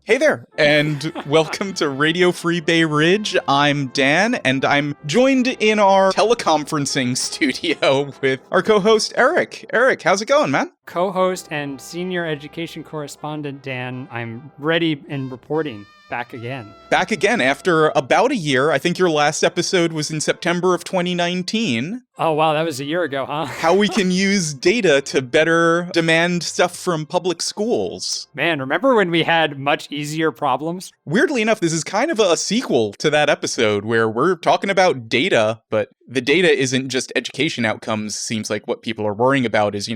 Hey there, and welcome to Radio Free Bay Ridge. I'm Dan, and I'm joined in our teleconferencing studio with our co-host, Eric. Eric, how's it going, man? Co-host and senior education correspondent Dan, I'm ready and reporting. Back again after about a year. I think your last episode was in September of 2019. Oh, wow, that was a year ago, huh? How we can use data to better demand stuff from public schools. Man, remember when we had much easier problems? Weirdly enough, this is kind of a sequel to that episode where we're talking about data, but the data isn't just education outcomes. Seems like what people are worrying about is,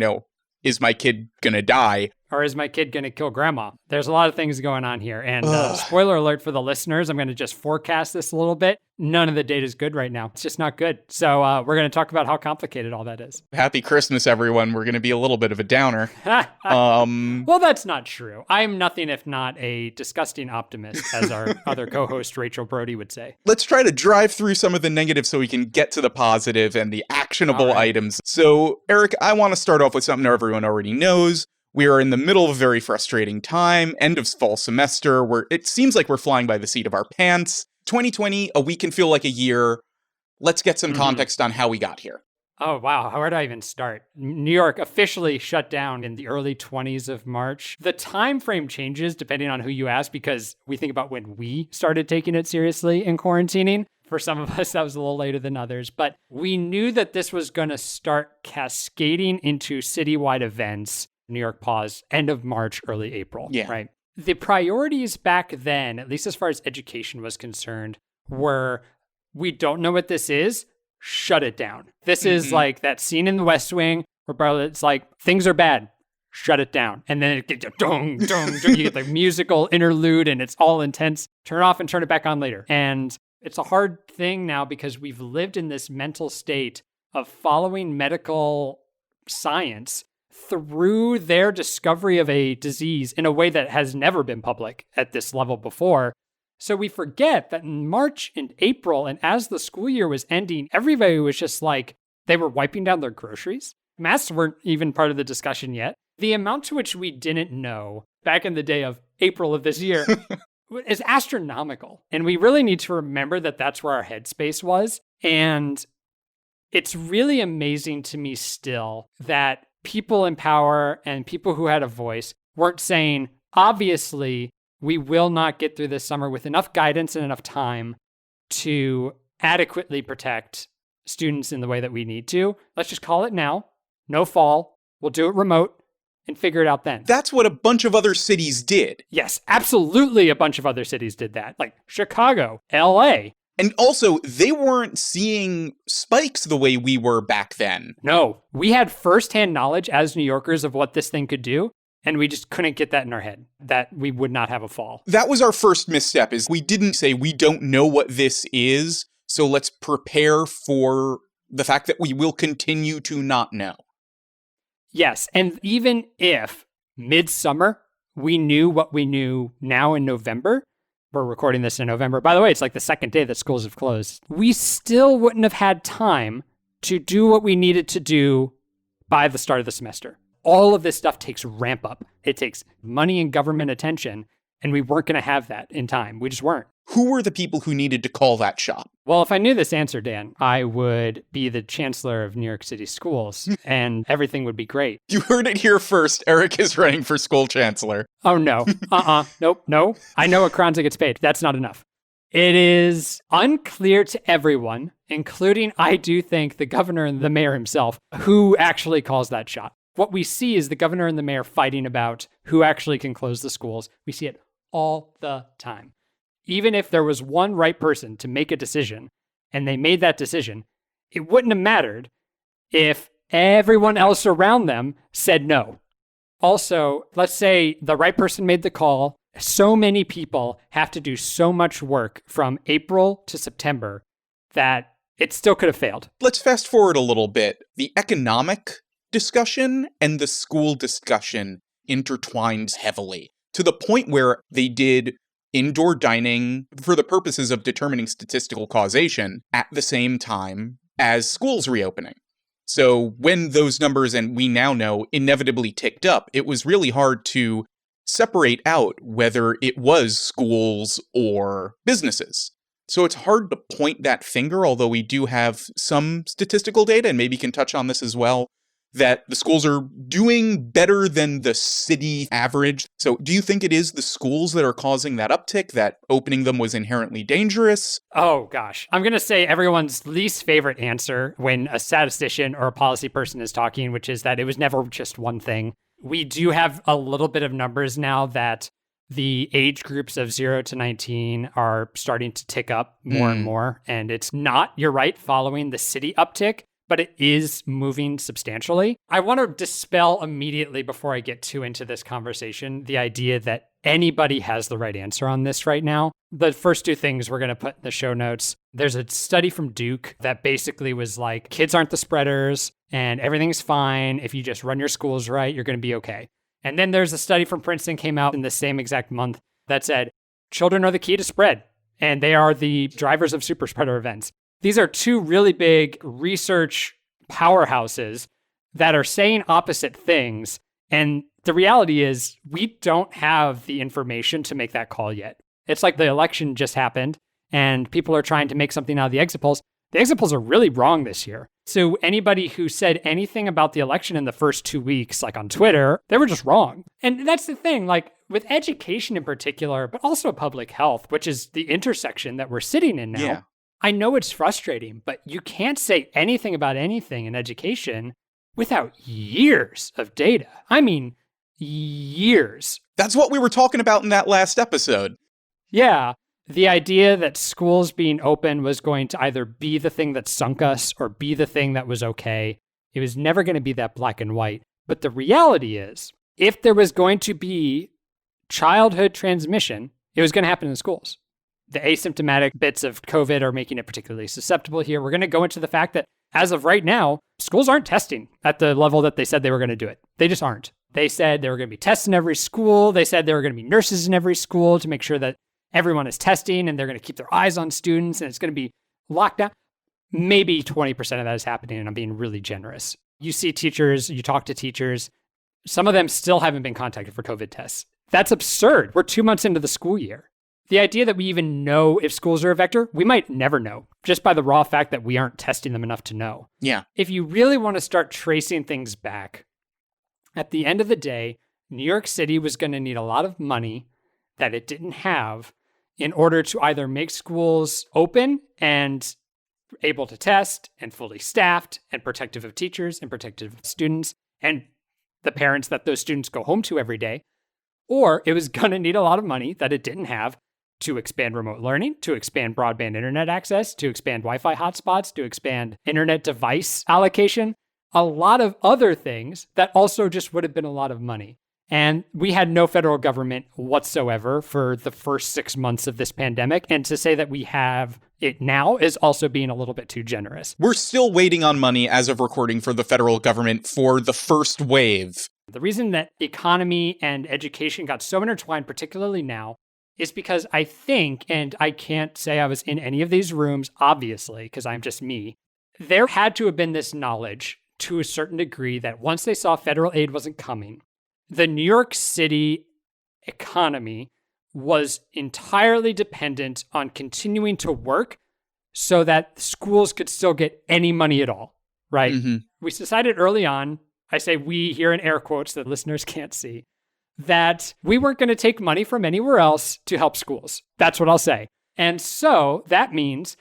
is my kid gonna die? Or is my kid going to kill grandma? There's a lot of things going on here. And spoiler alert for the listeners, I'm going to just forecast this a little bit. None of the data is good right now. It's just not good. So we're going to talk about how complicated all that is. Happy Christmas, everyone. We're going to be a little bit of a downer. Well, that's not true. I'm nothing if not a disgusting optimist, as our other co-host Rachel Brody would say. Let's try to drive through some of the negatives so we can get to the positive and the actionable items. So, Eric, I want to start off with something everyone already knows. We are in the middle of a very frustrating time, end of fall semester, where it seems like we're flying by the seat of our pants. 2020, a week can feel like a year. Let's get some context on how we got here. Oh, wow. Where do I even start? New York officially shut down in the early 20s of March. The time frame changes depending on who you ask because we think about when we started taking it seriously in quarantining. For some of us, that was a little later than others. But we knew that this was going to start cascading into citywide events. New York paused end of March, early April, right? The priorities back then, at least as far as education was concerned, were we don't know what this is, shut it down. This is like that scene in The West Wing where it's like, things are bad, shut it down. And then it gets dong, dong, dong. You get the musical interlude and it's all intense. Turn it off and turn it back on later. And it's a hard thing now because we've lived in this mental state of following medical science through their discovery of a disease in a way that has never been public at this level before. So we forget that in March and April, and as the school year was ending, everybody was just like, they were wiping down their groceries. Masks weren't even part of the discussion yet. The amount to which we didn't know back in the day of April of this year is astronomical. And we really need to remember that that's where our headspace was. And it's really amazing to me still that people in power and people who had a voice weren't saying, obviously, we will not get through this summer with enough guidance and enough time to adequately protect students in the way that we need to. Let's just call it now. No fall. We'll do it remote and figure it out then. That's what a bunch of other cities did. Yes, absolutely a bunch of other cities did that. Like Chicago, LA. And also, they weren't seeing spikes the way we were back then. No, we had firsthand knowledge as New Yorkers of what this thing could do, and we just couldn't get that in our head, that we would not have a fall. That was our first misstep, is we didn't say we don't know what this is, so let's prepare for the fact that we will continue to not know. Yes, and even if midsummer we knew what we knew now in November, we're recording this in November. By the way, it's like the second day that schools have closed. We still wouldn't have had time to do what we needed to do by the start of the semester. All of this stuff takes ramp up. It takes money and government attention, and we weren't going to have that in time. We just weren't. Who were the people who needed to call that shot? Well, if I knew this answer, Dan, I would be the chancellor of New York City schools, and everything would be great. You heard it here first. Eric is running for school chancellor. Oh, no. Nope, no. I know what Kranza gets paid. That's not enough. It is unclear to everyone, including, I do think, the governor and the mayor himself, who actually calls that shot. What we see is the governor and the mayor fighting about who actually can close the schools. We see it all the time. Even if there was one right person to make a decision, and they made that decision, it wouldn't have mattered if everyone else around them said no. Also, let's say the right person made the call. So many people have to do so much work from April to September that it still could have failed. Let's fast forward a little bit. The economic discussion and the school discussion intertwined heavily to the point where they did indoor dining for the purposes of determining statistical causation at the same time as schools reopening. So when those numbers, and we now know, inevitably ticked up, it was really hard to separate out whether it was schools or businesses. So it's hard to point that finger, although we do have some statistical data, and maybe can touch on this as well, that the schools are doing better than the city average. So do you think it is the schools that are causing that uptick, that opening them was inherently dangerous? Oh, gosh. I'm going to say everyone's least favorite answer when a statistician or a policy person is talking, which is that it was never just one thing. We do have a little bit of numbers now that the age groups of 0 to 19 are starting to tick up more and more. And it's not, you're right, following the city uptick, but it is moving substantially. I want to dispel immediately before I get too into this conversation the idea that anybody has the right answer on this right now. The first two things we're going to put in the show notes. There's a study from Duke that basically was like, kids aren't the spreaders and everything's fine. If you just run your schools right, you're going to be okay. And then there's a study from Princeton came out in the same exact month that said, children are the key to spread, and they are the drivers of super spreader events. These are two really big research powerhouses that are saying opposite things. And the reality is we don't have the information to make that call yet. It's like the election just happened and people are trying to make something out of the exit polls. The exit polls are really wrong this year. So anybody who said anything about the election in the first 2 weeks, like on Twitter, they were just wrong. And that's the thing, like with education in particular, but also public health, which is the intersection that we're sitting in now. Yeah. I know it's frustrating, but you can't say anything about anything in education without years of data. I mean, years. That's what we were talking about in that last episode. Yeah. The idea that schools being open was going to either be the thing that sunk us or be the thing that was okay. It was never going to be that black and white. But the reality is, if there was going to be childhood transmission, it was going to happen in schools. The asymptomatic bits of COVID are making it particularly susceptible here. We're going to go into the fact that as of right now, schools aren't testing at the level that they said they were going to do it. They just aren't. They said there were going to be tests in every school. They said there were going to be nurses in every school to make sure that everyone is testing and they're going to keep their eyes on students and it's going to be locked down. Maybe 20% of that is happening, and I'm being really generous. You see teachers, you talk to teachers, some of them still haven't been contacted for COVID tests. That's absurd. We're 2 months into the school year. The idea that we even know if schools are a vector, we might never know, just by the raw fact that we aren't testing them enough to know. Yeah. If you really want to start tracing things back, at the end of the day, New York City was going to need a lot of money that it didn't have in order to either make schools open and able to test and fully staffed and protective of teachers and protective of students and the parents that those students go home to every day, or it was going to need a lot of money that it didn't have to expand remote learning, to expand broadband internet access, to expand Wi-Fi hotspots, to expand internet device allocation, a lot of other things that also just would have been a lot of money. And we had no federal government whatsoever for the first 6 months of this pandemic. And to say that we have it now is also being a little bit too generous. We're still waiting on money as of recording for the federal government for the first wave. The reason that economy and education got so intertwined, particularly now, is because I think, and I can't say I was in any of these rooms, obviously, because I'm just me, there had to have been this knowledge to a certain degree that once they saw federal aid wasn't coming, the New York City economy was entirely dependent on continuing to work so that schools could still get any money at all, right? Mm-hmm. We decided early on, I say we here in air quotes that listeners can't see, that we weren't going to take money from anywhere else to help schools. That's what I'll say. And so that means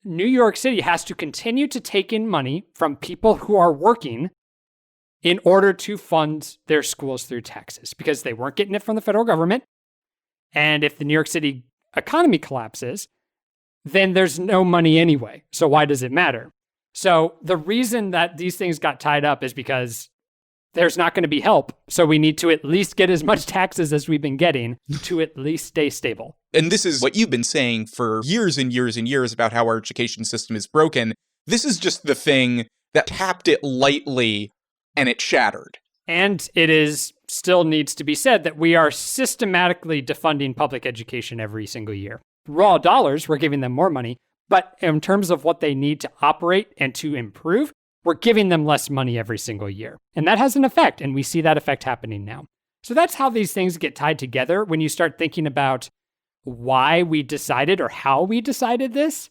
New York City has to continue to take in money from people who are working in order to fund their schools through taxes because they weren't getting it from the federal government. And if the New York City economy collapses, then there's no money anyway. So why does it matter? So the reason that these things got tied up is because there's not going to be help. So we need to at least get as much taxes as we've been getting to at least stay stable. And this is what you've been saying for years and years and years about how our education system is broken. This is just the thing that tapped it lightly and it shattered. And it is still needs to be said that we are systematically defunding public education every single year. Raw dollars, we're giving them more money, but in terms of what they need to operate and to improve, we're giving them less money every single year. And that has an effect, and we see that effect happening now. So that's how these things get tied together when you start thinking about why we decided or how we decided this.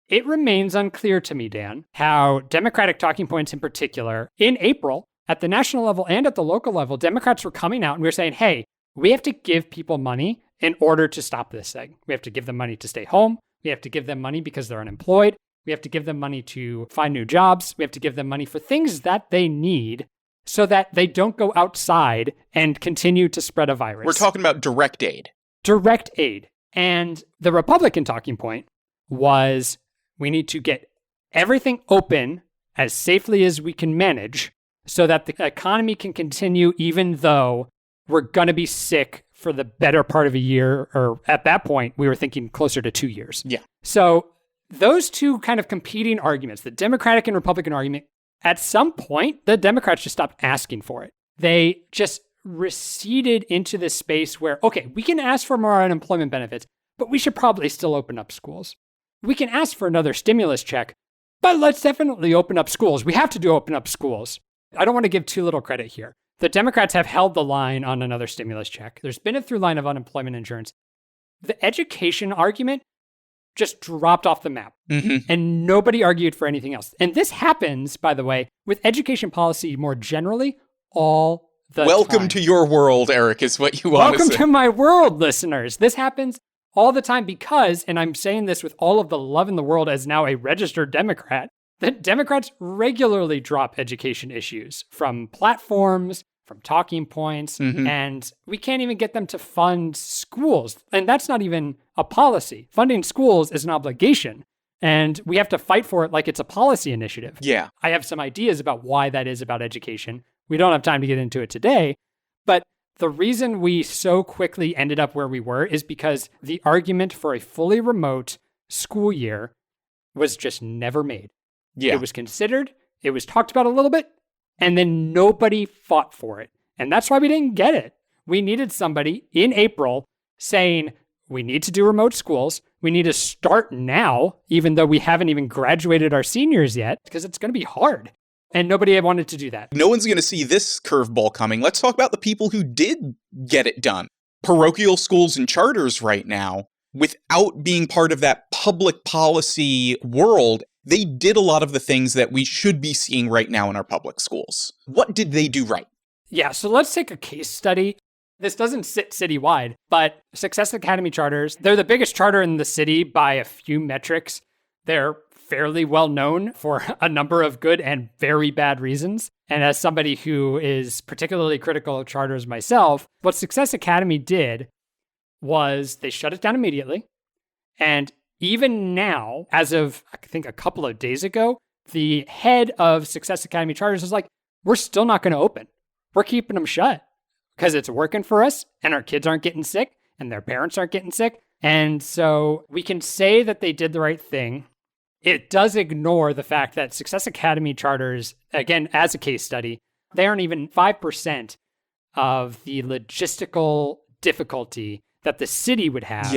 It remains unclear to me, Dan, how Democratic talking points in particular, in April, at the national level and at the local level, Democrats were coming out and we were saying, hey, we have to give people money in order to stop this thing. We have to give them money to stay home. We have to give them money because they're unemployed. We have to give them money to find new jobs. We have to give them money for things that they need so that they don't go outside and continue to spread a virus. We're talking about direct aid. Direct aid. And the Republican talking point was we need to get everything open as safely as we can manage so that the economy can continue even though we're going to be sick for the better part of a year, or at that point, we were thinking closer to 2 years. Yeah. So those two kind of competing arguments, the Democratic and Republican argument, at some point, the Democrats just stopped asking for it. They just receded into this space where, okay, we can ask for more unemployment benefits, but we should probably still open up schools. We can ask for another stimulus check, but let's definitely open up schools. We have to open up schools. I don't want to give too little credit here. The Democrats have held the line on another stimulus check. There's been a through line of unemployment insurance. The education argument just dropped off the map, and nobody argued for anything else. And this happens, by the way, with education policy more generally all the Welcome time. to your world, Eric, is what you want to say. Welcome to my world, listeners. This happens all the time because, and I'm saying this with all of the love in the world as now a registered Democrat, that Democrats regularly drop education issues from platforms, from talking points, and we can't even get them to fund schools. And that's not even a policy. Funding schools is an obligation, and we have to fight for it like it's a policy initiative. Yeah. I have some ideas about why that is about education. We don't have time to get into it today, but the reason we so quickly ended up where we were is because the argument for a fully remote school year was just never made. Yeah. It was considered, it was talked about a little bit, and then nobody fought for it. And that's why we didn't get it. We needed somebody in April saying, we need to do remote schools. We need to start now, even though we haven't even graduated our seniors yet, because it's going to be hard. And nobody wanted to do that. No one's going to see this curveball coming. Let's talk about the people who did get it done. Parochial schools and charters right now, without being part of that public policy world, they did a lot of the things that we should be seeing right now in our public schools. What did they do right? Yeah, so let's take a case study. This doesn't sit citywide, but Success Academy charters, they're the biggest charter in the city by a few metrics. They're fairly well known for a number of good and very bad reasons. And as somebody who is particularly critical of charters myself, what Success Academy did was they shut it down immediately. And even now, as of, I think, a couple of days ago, the head of Success Academy charters is like, we're still not going to open. We're keeping them shut because it's working for us and our kids aren't getting sick and their parents aren't getting sick. And so we can say that they did the right thing. It does ignore the fact that Success Academy charters, again, as a case study, they aren't even 5% of the logistical difficulty that the city would have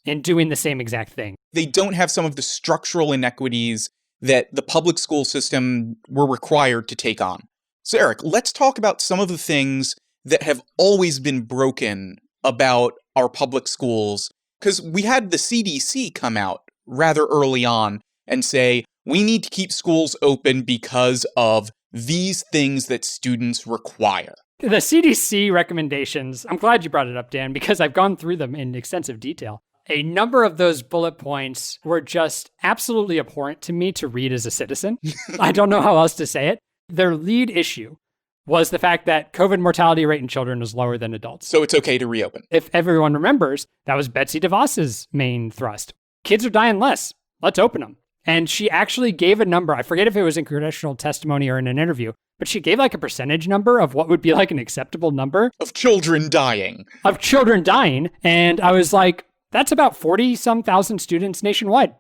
in doing the same exact thing. They don't have some of the structural inequities that the public school system were required to take on. So Eric, let's talk about some of the things that have always been broken about our public schools, because we had the CDC come out rather early on and say, we need to keep schools open because of these things that students require. The CDC recommendations, I'm glad you brought it up, Dan, because I've gone through them in extensive detail. A number of those bullet points were just absolutely abhorrent to me to read as a citizen. I don't know how else to say it. Their lead issue was the fact that COVID mortality rate in children was lower than adults. So it's okay to reopen. If everyone remembers, that was Betsy DeVos's main thrust. Kids are dying less. Let's open them. And she actually gave a number. I forget if it was in congressional testimony or in an interview, but she gave like a percentage number of what would be like an acceptable number. Of children dying. Of children dying. And I was like, that's about 40-some thousand students nationwide.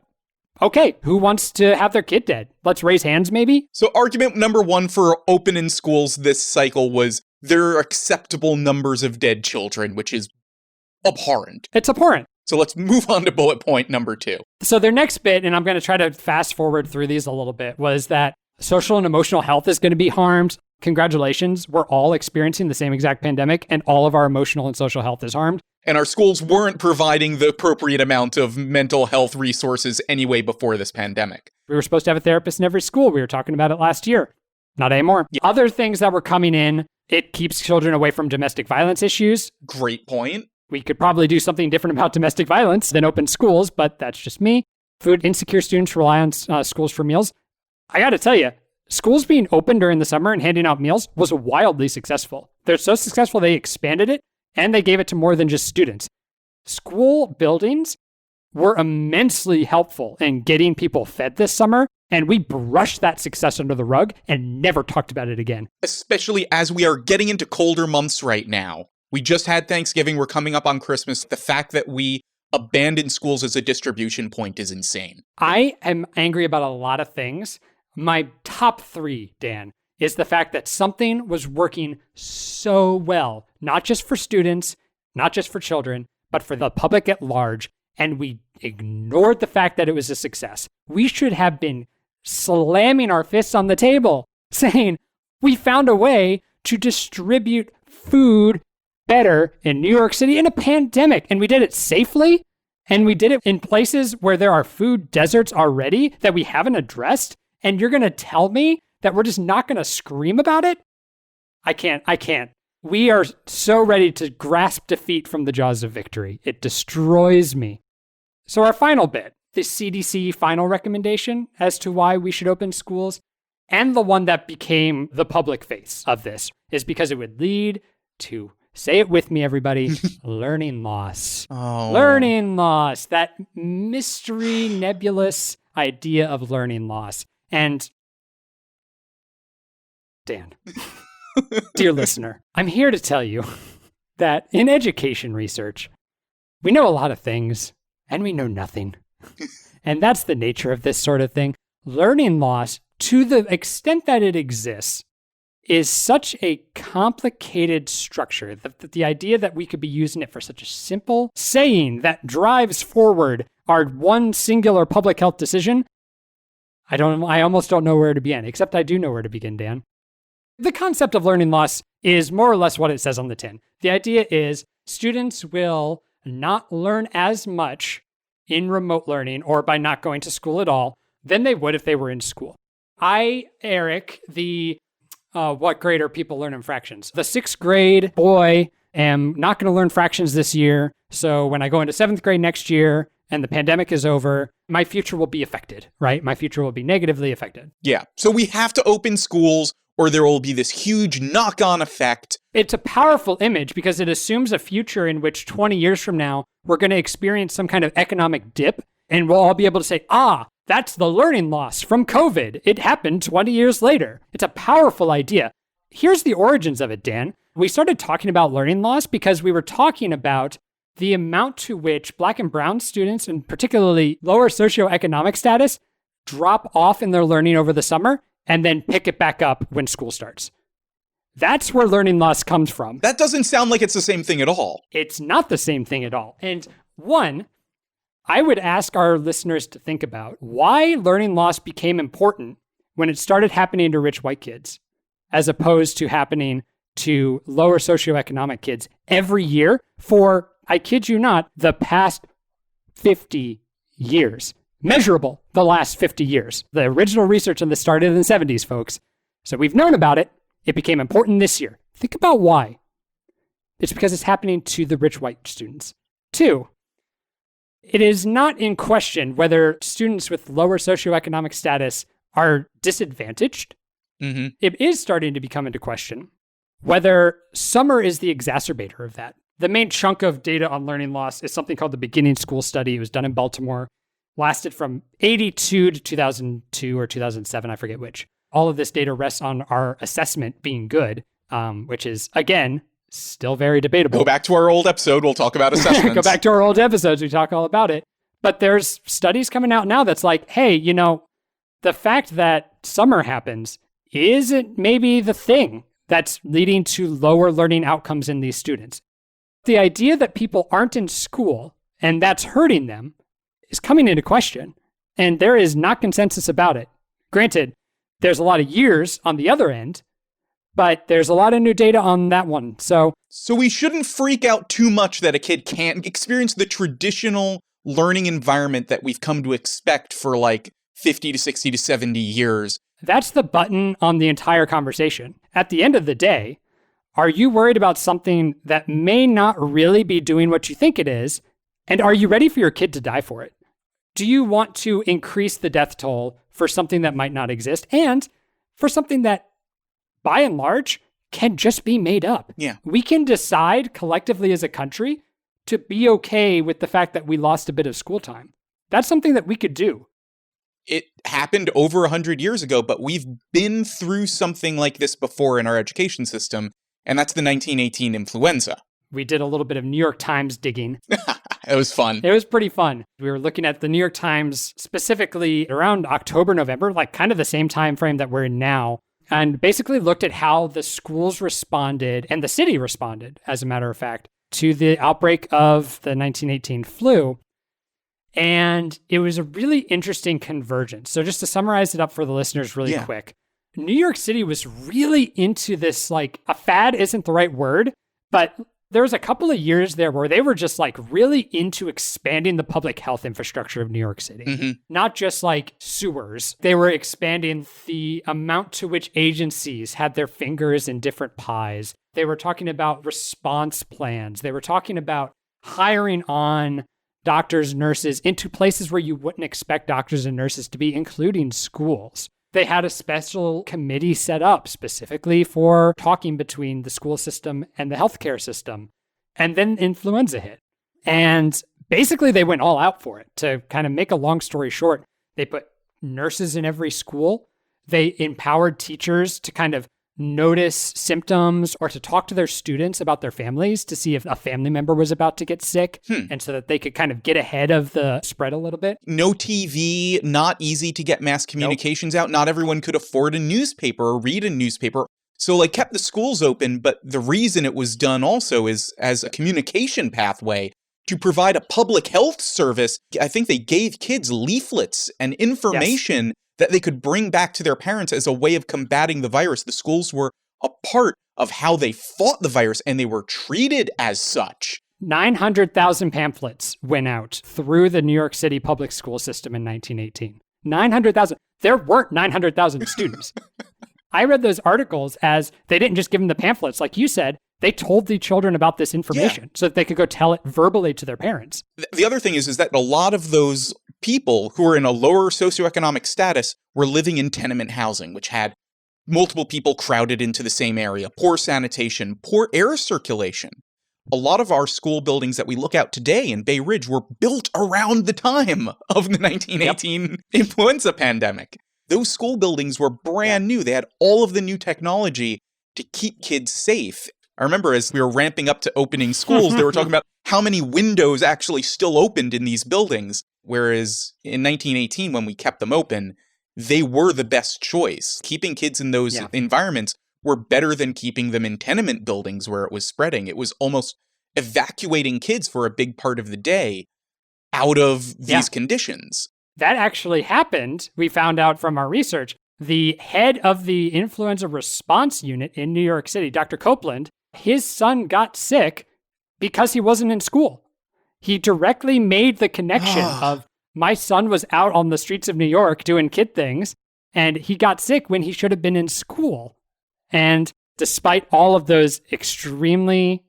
Okay, who wants to have their kid dead? Let's raise hands maybe? So argument number one for opening schools this cycle was there are acceptable numbers of dead children, which is abhorrent. It's abhorrent. So let's move on to bullet point number 2. So their next bit, and I'm going to try to fast forward through these a little bit, was that social and emotional health is going to be harmed. congratulations, we're all experiencing the same exact pandemic and all of our emotional and social health is harmed. And our schools weren't providing the appropriate amount of mental health resources anyway before this pandemic. We were supposed to have a therapist in every school. We were talking about it last year. Not anymore. Yeah. Other things that were coming in, it keeps children away from domestic violence issues. Great point. We could probably do something different about domestic violence than open schools, but that's just me. Food insecure students rely on schools for meals. I got to tell you, schools being open during the summer and handing out meals was wildly successful. They're so successful, they expanded it and they gave it to more than just students. School buildings were immensely helpful in getting people fed this summer, and we brushed that success under the rug and never talked about it again. Especially as we are getting into colder months right now. We just had Thanksgiving, we're coming up on Christmas. The fact that we abandoned schools as a distribution point is insane. I am angry about a lot of things. My top 3, Dan, is the fact that something was working so well, not just for students, not just for children, but for the public at large, and we ignored the fact that it was a success. We should have been slamming our fists on the table, saying, we found a way to distribute food better in New York City in a pandemic, and we did it safely, and we did it in places where there are food deserts already that we haven't addressed, and you're going to tell me that we're just not going to scream about it? I can't. We are so ready to grasp defeat from the jaws of victory. It destroys me. So our final bit, the CDC final recommendation as to why we should open schools, and the one that became the public face of this, is because it would lead to, say it with me, everybody, learning loss. Oh. Learning loss, that mystery, nebulous idea of learning loss. And Dan, dear listener, I'm here to tell you that in education research, we know a lot of things and we know nothing. And that's the nature of this sort of thing. Learning loss, to the extent that it exists, is such a complicated structure that the idea that we could be using it for such a simple saying that drives forward our one singular public health decision, I almost don't know where to begin, except I do know where to begin, Dan. The concept of learning loss is more or less what it says on the tin. The idea is students will not learn as much in remote learning or by not going to school at all than they would if they were in school. I, Eric, what grade are people learning fractions? The 6th grade boy, am not going to learn fractions this year. So when I go into 7th grade next year and the pandemic is over, my future will be affected, right? My future will be negatively affected. Yeah. So we have to open schools or there will be this huge knock-on effect. It's a powerful image because it assumes a future in which 20 years from now, we're going to experience some kind of economic dip and we'll all be able to say, that's the learning loss from COVID. It happened 20 years later. It's a powerful idea. Here's the origins of it, Dan. We started talking about learning loss because we were talking about the amount to which Black and brown students, and particularly lower socioeconomic status, drop off in their learning over the summer and then pick it back up when school starts. That's where learning loss comes from. That doesn't sound like it's the same thing at all. It's not the same thing at all. And one, I would ask our listeners to think about why learning loss became important when it started happening to rich white kids, as opposed to happening to lower socioeconomic kids every year for, I kid you not, the past 50 years. Measurable, the last 50 years. The original research on this started in the 70s, folks. So we've known about it. It became important this year. Think about why. It's because it's happening to the rich white students. 2, it is not in question whether students with lower socioeconomic status are disadvantaged. Mm-hmm. It is starting to become into question whether summer is the exacerbator of that. The main chunk of data on learning loss is something called the Beginning School Study. It was done in Baltimore, lasted from 82 to 2002 or 2007, I forget which. All of this data rests on our assessment being good, which is, again, still very debatable. Go back to our old episode. We'll talk about assessments. Go back to our old episodes. We talk all about it. But there's studies coming out now that's like, hey, the fact that summer happens isn't maybe the thing that's leading to lower learning outcomes in these students. The idea that people aren't in school and that's hurting them is coming into question. And there is not consensus about it. Granted, there's a lot of years on the other end, But there's a lot of new data on that one. So we shouldn't freak out too much that a kid can't experience the traditional learning environment that we've come to expect for like 50 to 60 to 70 years. that's the button on the entire conversation. At the end of the day, are you worried about something that may not really be doing what you think it is? And are you ready for your kid to die for it? Do you want to increase the death toll for something that might not exist and for something that, by and large, can just be made up? Yeah. We can decide collectively as a country to be okay with the fact that we lost a bit of school time. That's something that we could do. It happened over 100 years ago, but we've been through something like this before in our education system, and that's the 1918 influenza. We did a little bit of New York Times digging. It was fun. It was pretty fun. We were looking at the New York Times specifically around October, November, like kind of the same time frame that we're in now, and basically looked at how the schools responded and the city responded, as a matter of fact, to the outbreak of the 1918 flu. And it was a really interesting convergence. So just to summarize it up for the listeners really quick, New York City was really into this, like, a fad isn't the right word, but there was a couple of years there where they were just like really into expanding the public health infrastructure of New York City, not just like sewers. They were expanding the amount to which agencies had their fingers in different pies. They were talking about response plans. They were talking about hiring on doctors, nurses into places where you wouldn't expect doctors and nurses to be, including schools. They had a special committee set up specifically for talking between the school system and the healthcare system. And then influenza hit. And basically they went all out for it. To kind of make a long story short, they put nurses in every school. They empowered teachers to kind of notice symptoms or to talk to their students about their families to see if a family member was about to get sick and so that they could kind of get ahead of the spread a little bit. No TV, not easy to get mass communications out. Not everyone could afford a newspaper or read a newspaper. So like kept the schools open, but the reason it was done also is as a communication pathway to provide a public health service. I think they gave kids leaflets and information that they could bring back to their parents as a way of combating the virus. The schools were a part of how they fought the virus, and they were treated as such. 900,000 pamphlets went out through the New York City public school system in 1918. 900,000. There weren't 900,000 students. I read those articles as they didn't just give them the pamphlets, like you said. They told the children about this information so that they could go tell it verbally to their parents. The other thing is that a lot of those people who were in a lower socioeconomic status were living in tenement housing, which had multiple people crowded into the same area, poor sanitation, poor air circulation. A lot of our school buildings that we look at today in Bay Ridge were built around the time of the 1918 influenza pandemic. Those school buildings were brand new. They had all of the new technology to keep kids safe. I remember as we were ramping up to opening schools, they were talking about how many windows actually still opened in these buildings. Whereas in 1918, when we kept them open, they were the best choice. Keeping kids in those environments were better than keeping them in tenement buildings where it was spreading. It was almost evacuating kids for a big part of the day out of these conditions. That actually happened. We found out from our research. The head of the influenza response unit in New York City, Dr. Copeland, his son got sick because he wasn't in school. He directly made the connection of my son was out on the streets of New York doing kid things, and he got sick when he should have been in school. And despite all of those extremely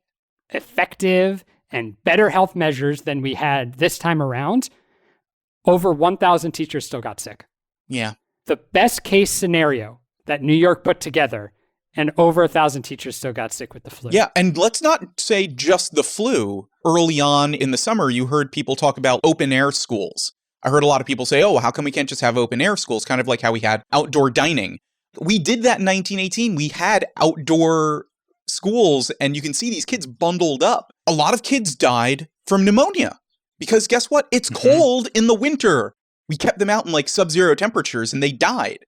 effective and better health measures than we had this time around, over 1,000 teachers still got sick. Yeah. The best case scenario that New York put together, and over 1,000 teachers still got sick with the flu. Yeah, and let's not say just the flu. Early on in the summer, you heard people talk about open air schools. I heard a lot of people say, oh, how come we can't just have open air schools? Kind of like how we had outdoor dining. We did that in 1918. We had outdoor schools, and you can see these kids bundled up. A lot of kids died from pneumonia because guess what? It's cold in the winter. We kept them out in like sub-zero temperatures, and they died.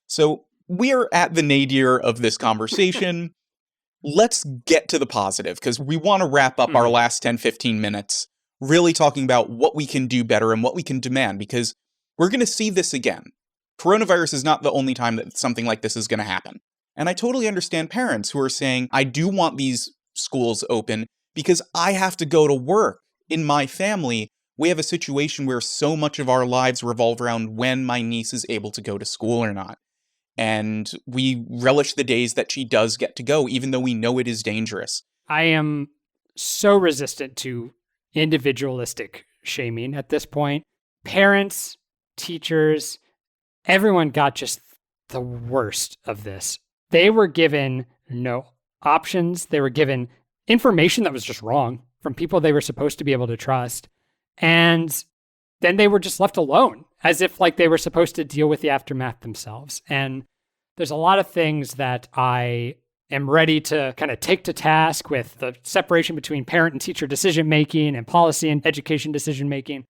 So we're at the nadir of this conversation. Let's get to the positive, because we want to wrap up our last 10, 15 minutes really talking about what we can do better and what we can demand, because we're going to see this again. Coronavirus is not the only time that something like this is going to happen. And I totally understand parents who are saying, I do want these schools open because I have to go to work. In my family, we have a situation where so much of our lives revolve around when my niece is able to go to school or not. And we relish the days that she does get to go, even though we know it is dangerous. I am so resistant to individualistic shaming at this point. Parents, teachers, everyone got just the worst of this. They were given no options. They were given information that was just wrong from people they were supposed to be able to trust. And then they were just left alone, as if like they were supposed to deal with the aftermath themselves. And there's a lot of things that I am ready to kind of take to task with the separation between parent and teacher decision-making and policy and education decision-making.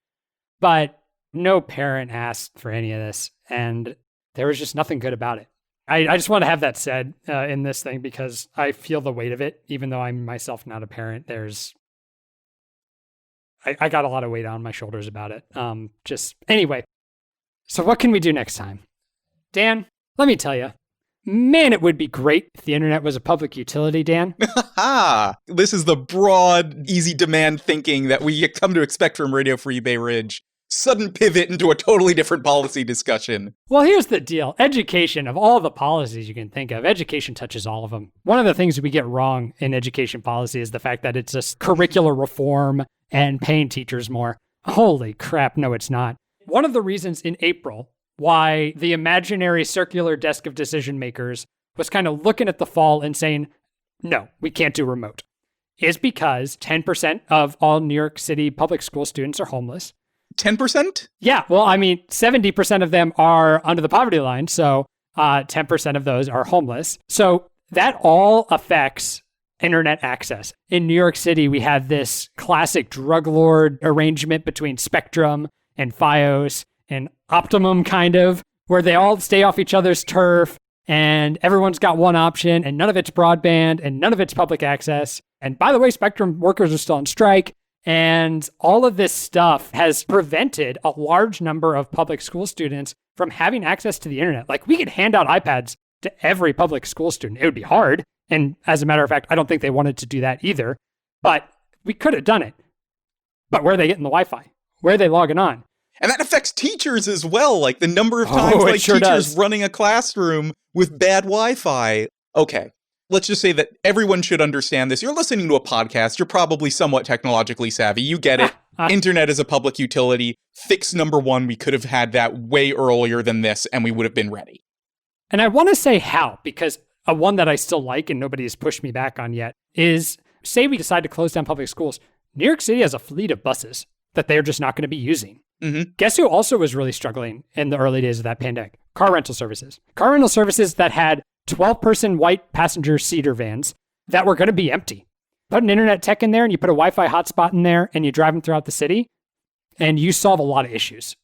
But no parent asked for any of this. And there was just nothing good about it. I just want to have that said in this thing because I feel the weight of it, even though I'm myself not a parent. I got a lot of weight on my shoulders about it. Anyway, so what can we do next time? Dan, let me tell you, man, it would be great if the internet was a public utility, Dan. This is the broad, easy demand thinking that we come to expect from Radio Free Bay Ridge. Sudden pivot into a totally different policy discussion. Well, here's the deal. Education, of all the policies you can think of, education touches all of them. One of the things we get wrong in education policy is the fact that it's just curricular reform and paying teachers more. Holy crap, no, it's not. One of the reasons in April why the imaginary circular desk of decision makers was kind of looking at the fall and saying, no, we can't do remote, is because 10% of all New York City public school students are homeless. 10%? Yeah, well, I mean, 70% of them are under the poverty line, so 10% of those are homeless. So that all affects internet access. In New York City, we have this classic drug lord arrangement between Spectrum and Fios and Optimum, kind of, where they all stay off each other's turf, and everyone's got one option, and none of it's broadband, and none of it's public access. And by the way, Spectrum workers are still on strike. And all of this stuff has prevented a large number of public school students from having access to the internet. Like, we could hand out iPads to every public school student. It would be hard. And as a matter of fact, I don't think they wanted to do that either. But we could have done it. But where are they getting the Wi-Fi? Where are they logging on? And that affects teachers as well. Like the number of times teachers running a classroom with bad Wi-Fi. Okay. Let's just say that everyone should understand this. You're listening to a podcast. You're probably somewhat technologically savvy. You get it. Internet is a public utility. Fix number one. We could have had that way earlier than this, and we would have been ready. And I want to say how, because one that I still like and nobody has pushed me back on yet is, say we decide to close down public schools. New York City has a fleet of buses that they're just not going to be using. Mm-hmm. Guess who also was really struggling in the early days of that pandemic? Car rental services. Car rental services that had 12-person white passenger seater vans that were going to be empty. Put an internet tech in there and you put a Wi-Fi hotspot in there and you drive them throughout the city and you solve a lot of issues.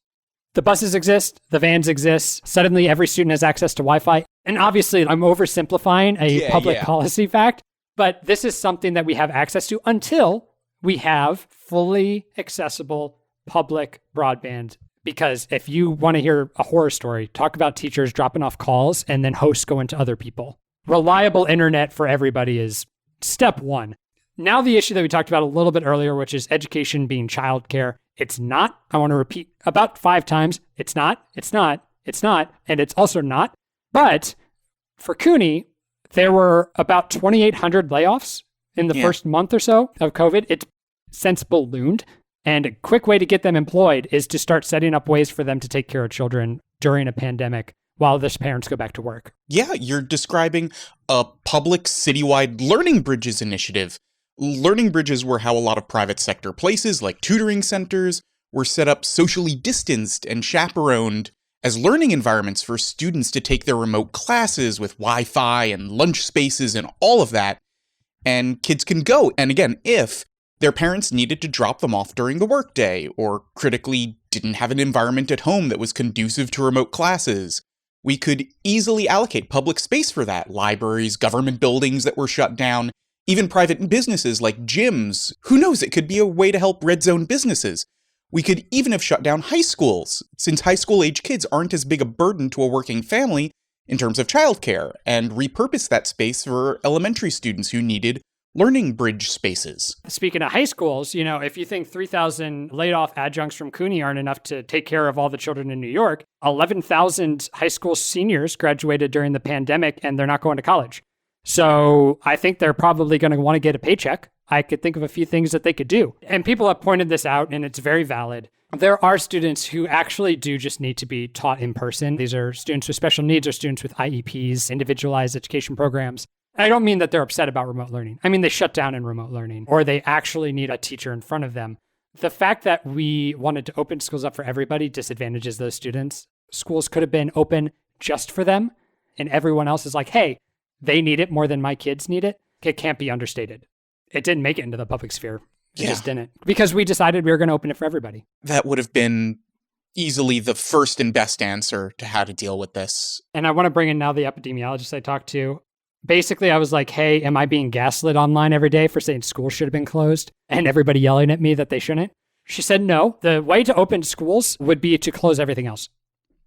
The buses exist, the vans exist, suddenly every student has access to Wi-Fi. And obviously I'm oversimplifying a public policy fact, but this is something that we have access to until we have fully accessible public broadband. Because if you want to hear a horror story, talk about teachers dropping off calls and then hosts going to other people. Reliable internet for everybody is step one. Now the issue that we talked about a little bit earlier, which is education being childcare. It's not. I want to repeat about 5 times. It's not, and it's also not. But for CUNY, there were about 2,800 layoffs in the first month or so of COVID. It's since ballooned. And a quick way to get them employed is to start setting up ways for them to take care of children during a pandemic while their parents go back to work. Yeah, you're describing a public citywide learning bridges initiative. Learning bridges were how a lot of private sector places like tutoring centers were set up socially distanced and chaperoned as learning environments for students to take their remote classes with Wi-Fi and lunch spaces and all of that. And kids can go. And again, if their parents needed to drop them off during the workday, or critically didn't have an environment at home that was conducive to remote classes, we could easily allocate public space for that. Libraries, government buildings that were shut down, even private businesses like gyms. Who knows, it could be a way to help red zone businesses. We could even have shut down high schools. Since high school age kids aren't as big a burden to a working family, in terms of childcare and repurpose that space for elementary students who needed learning bridge spaces. Speaking of high schools, if you think 3,000 laid off adjuncts from CUNY aren't enough to take care of all the children in New York, 11,000 high school seniors graduated during the pandemic and they're not going to college. So I think they're probably going to want to get a paycheck. I could think of a few things that they could do. And people have pointed this out, and it's very valid. There are students who actually do just need to be taught in person. These are students with special needs or students with IEPs, individualized education programs. I don't mean that they're upset about remote learning. I mean, they shut down in remote learning, or they actually need a teacher in front of them. The fact that we wanted to open schools up for everybody disadvantages those students. Schools could have been open just for them, and everyone else is like, hey, they need it more than my kids need it. It can't be understated. It didn't make it into the public sphere. It just didn't. Because we decided we were going to open it for everybody. That would have been easily the first and best answer to how to deal with this. And I want to bring in now the epidemiologist I talked to. Basically, I was like, hey, am I being gaslit online every day for saying schools should have been closed? And everybody yelling at me that they shouldn't? She said, no, the way to open schools would be to close everything else.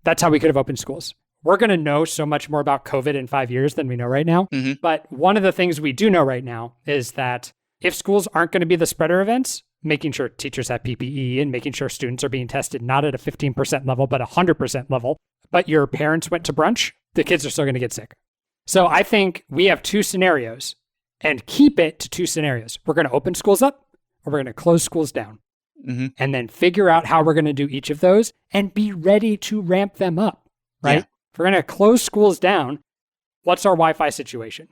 That's how we could have opened schools. We're going to know so much more about COVID in 5 years than we know right now. Mm-hmm. But one of the things we do know right now is that if schools aren't going to be the spreader events, making sure teachers have PPE and making sure students are being tested not at a 15% level, but 100% level, but your parents went to brunch, the kids are still going to get sick. So I think we have two scenarios, and keep it to two scenarios. We're going to open schools up, or we're going to close schools down. Mm-hmm. And then figure out how we're going to do each of those and be ready to ramp them up, right? Yeah. If we're going to close schools down, what's our Wi-Fi situation?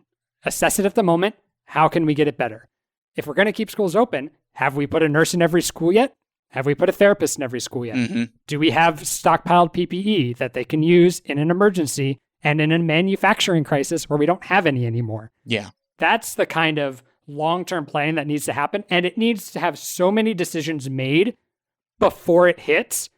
Assess it at the moment. How can we get it better? If we're going to keep schools open, have we put a nurse in every school yet? Have we put a therapist in every school yet? Mm-hmm. Do we have stockpiled PPE that they can use in an emergency and in a manufacturing crisis where we don't have any anymore? Yeah. That's the kind of long-term planning that needs to happen. And it needs to have so many decisions made before it hits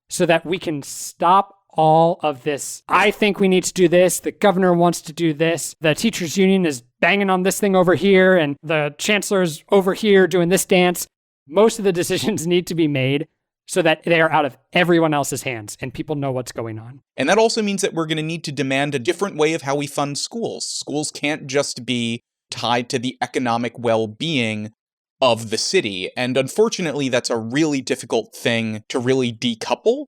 so that we can stop all of this. I think we need to do this. The governor wants to do this. The teachers union is banging on this thing over here, and the chancellor's over here doing this dance. Most of the decisions need to be made so that they are out of everyone else's hands and people know what's going on. And that also means that we're going to need to demand a different way of how we fund schools. Schools can't just be tied to the economic well-being of the city. And unfortunately, that's a really difficult thing to really decouple.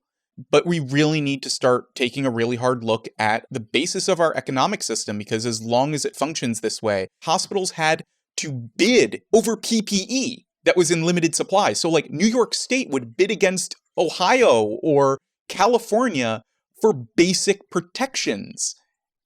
But we really need to start taking a really hard look at the basis of our economic system, because as long as it functions this way, hospitals had to bid over PPE that was in limited supply. So like New York State would bid against Ohio or California for basic protections,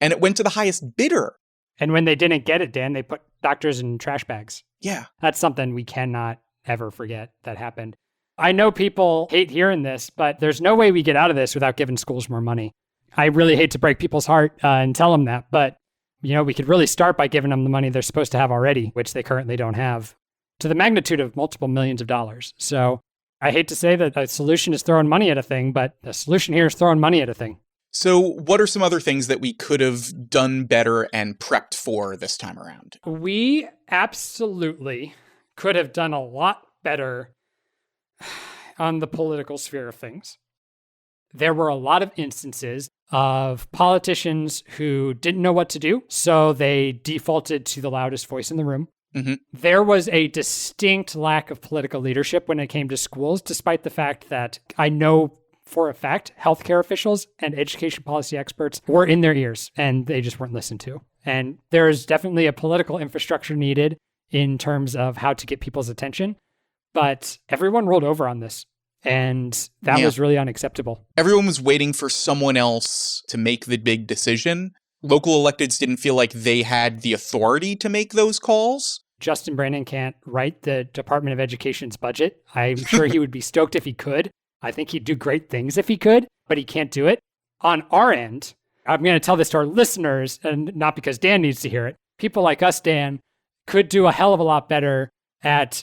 and it went to the highest bidder. And when they didn't get it, Dan, they put doctors in trash bags. Yeah. That's something we cannot ever forget that happened. I know people hate hearing this, but there's no way we get out of this without giving schools more money. I really hate to break people's heart and tell them that, but we could really start by giving them the money they're supposed to have already, which they currently don't have, to the magnitude of multiple millions of dollars. So I hate to say that a solution is throwing money at a thing, but the solution here is throwing money at a thing. So what are some other things that we could have done better and prepped for this time around? We absolutely could have done a lot better on the political sphere of things. There were a lot of instances of politicians who didn't know what to do, so they defaulted to the loudest voice in the room. Mm-hmm. There was a distinct lack of political leadership when it came to schools, despite the fact that I know for a fact healthcare officials and education policy experts were in their ears and they just weren't listened to. And there is definitely a political infrastructure needed in terms of how to get people's attention. But everyone rolled over on this, and that was really unacceptable. Everyone was waiting for someone else to make the big decision. Local electeds didn't feel like they had the authority to make those calls. Justin Brannan can't write the Department of Education's budget. I'm sure he would be stoked if he could. I think he'd do great things if he could, but he can't do it. On our end, I'm going to tell this to our listeners, and not because Dan needs to hear it. People like us, Dan, could do a hell of a lot better at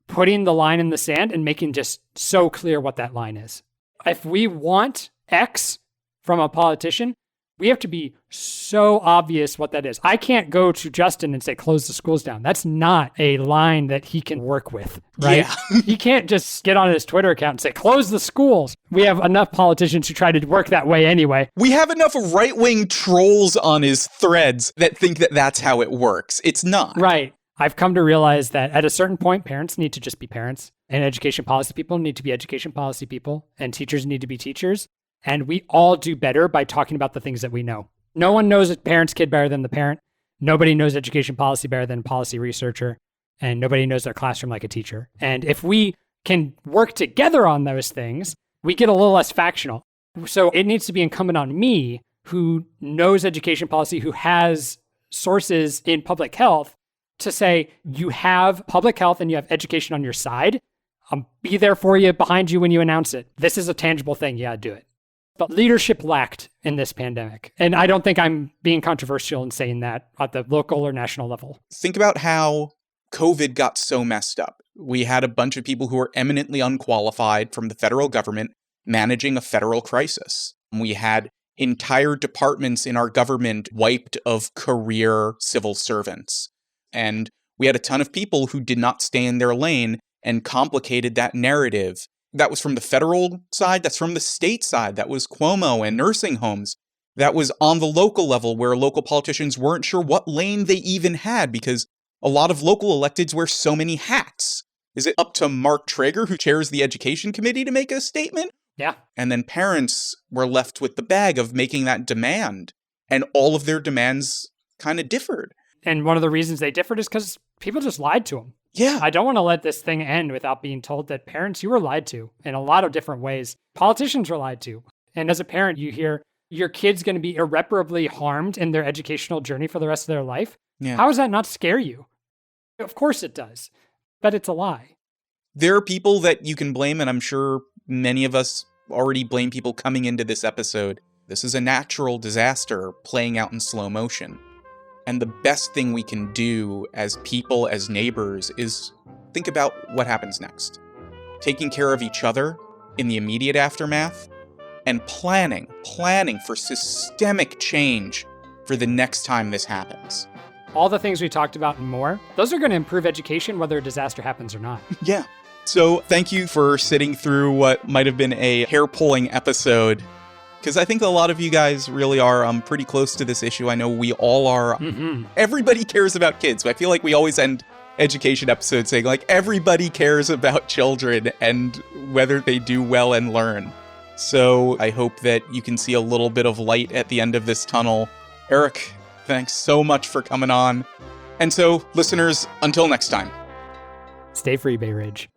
putting the line in the sand and making just so clear what that line is. If we want X from a politician, We have to be so obvious what that is. I can't go to Justin and say, close the schools down. That's not a line that he can work with, right? Yeah. He can't just get on his Twitter account and say, close the schools. We have enough politicians who try to work that way anyway. We have enough right-wing trolls on his threads that think that that's how it works. It's not. Right. I've come to realize that at a certain point, parents need to just be parents, and education policy people need to be education policy people, and teachers need to be teachers. And we all do better by talking about the things that we know. No one knows a parent's kid better than the parent. Nobody knows education policy better than a policy researcher. And nobody knows their classroom like a teacher. And if we can work together on those things, we get a little less factional. So it needs to be incumbent on me, who knows education policy, who has sources in public health, to say, you have public health and you have education on your side. I'll be there for you, behind you when you announce it. This is a tangible thing. Yeah, do it. But leadership lacked in this pandemic. And I don't think I'm being controversial in saying that at the local or national level. Think about how COVID got so messed up. We had a bunch of people who were eminently unqualified from the federal government managing a federal crisis. We had entire departments in our government wiped of career civil servants. And we had a ton of people who did not stay in their lane and complicated that narrative. That was from the federal side. That's from the state side. That was Cuomo and nursing homes. That was on the local level where local politicians weren't sure what lane they even had because a lot of local electeds wear so many hats. Is it up to Mark Traeger, who chairs the education committee, to make a statement? Yeah. And then parents were left with the bag of making that demand. And all of their demands kind of differed. And one of the reasons they differed is because people just lied to them. Yeah. I don't want to let this thing end without being told that parents, you were lied to in a lot of different ways. Politicians were lied to. And as a parent, you hear your kid's going to be irreparably harmed in their educational journey for the rest of their life. Yeah. How does that not scare you? Of course it does. But it's a lie. There are people that you can blame, and I'm sure many of us already blame people coming into this episode. This is a natural disaster playing out in slow motion. And the best thing we can do as people, as neighbors, is think about what happens next. Taking care of each other in the immediate aftermath, and planning for systemic change for the next time this happens. All the things we talked about and more, those are going to improve education whether a disaster happens or not. Yeah. So thank you for sitting through what might have been a hair-pulling episode, because I think a lot of you guys really are pretty close to this issue. I know we all are. Mm-hmm. Everybody cares about kids. I feel like we always end education episodes saying, like, everybody cares about children and whether they do well and learn. So I hope that you can see a little bit of light at the end of this tunnel. Eric, thanks so much for coming on. And so, listeners, until next time. Stay free, Bay Ridge.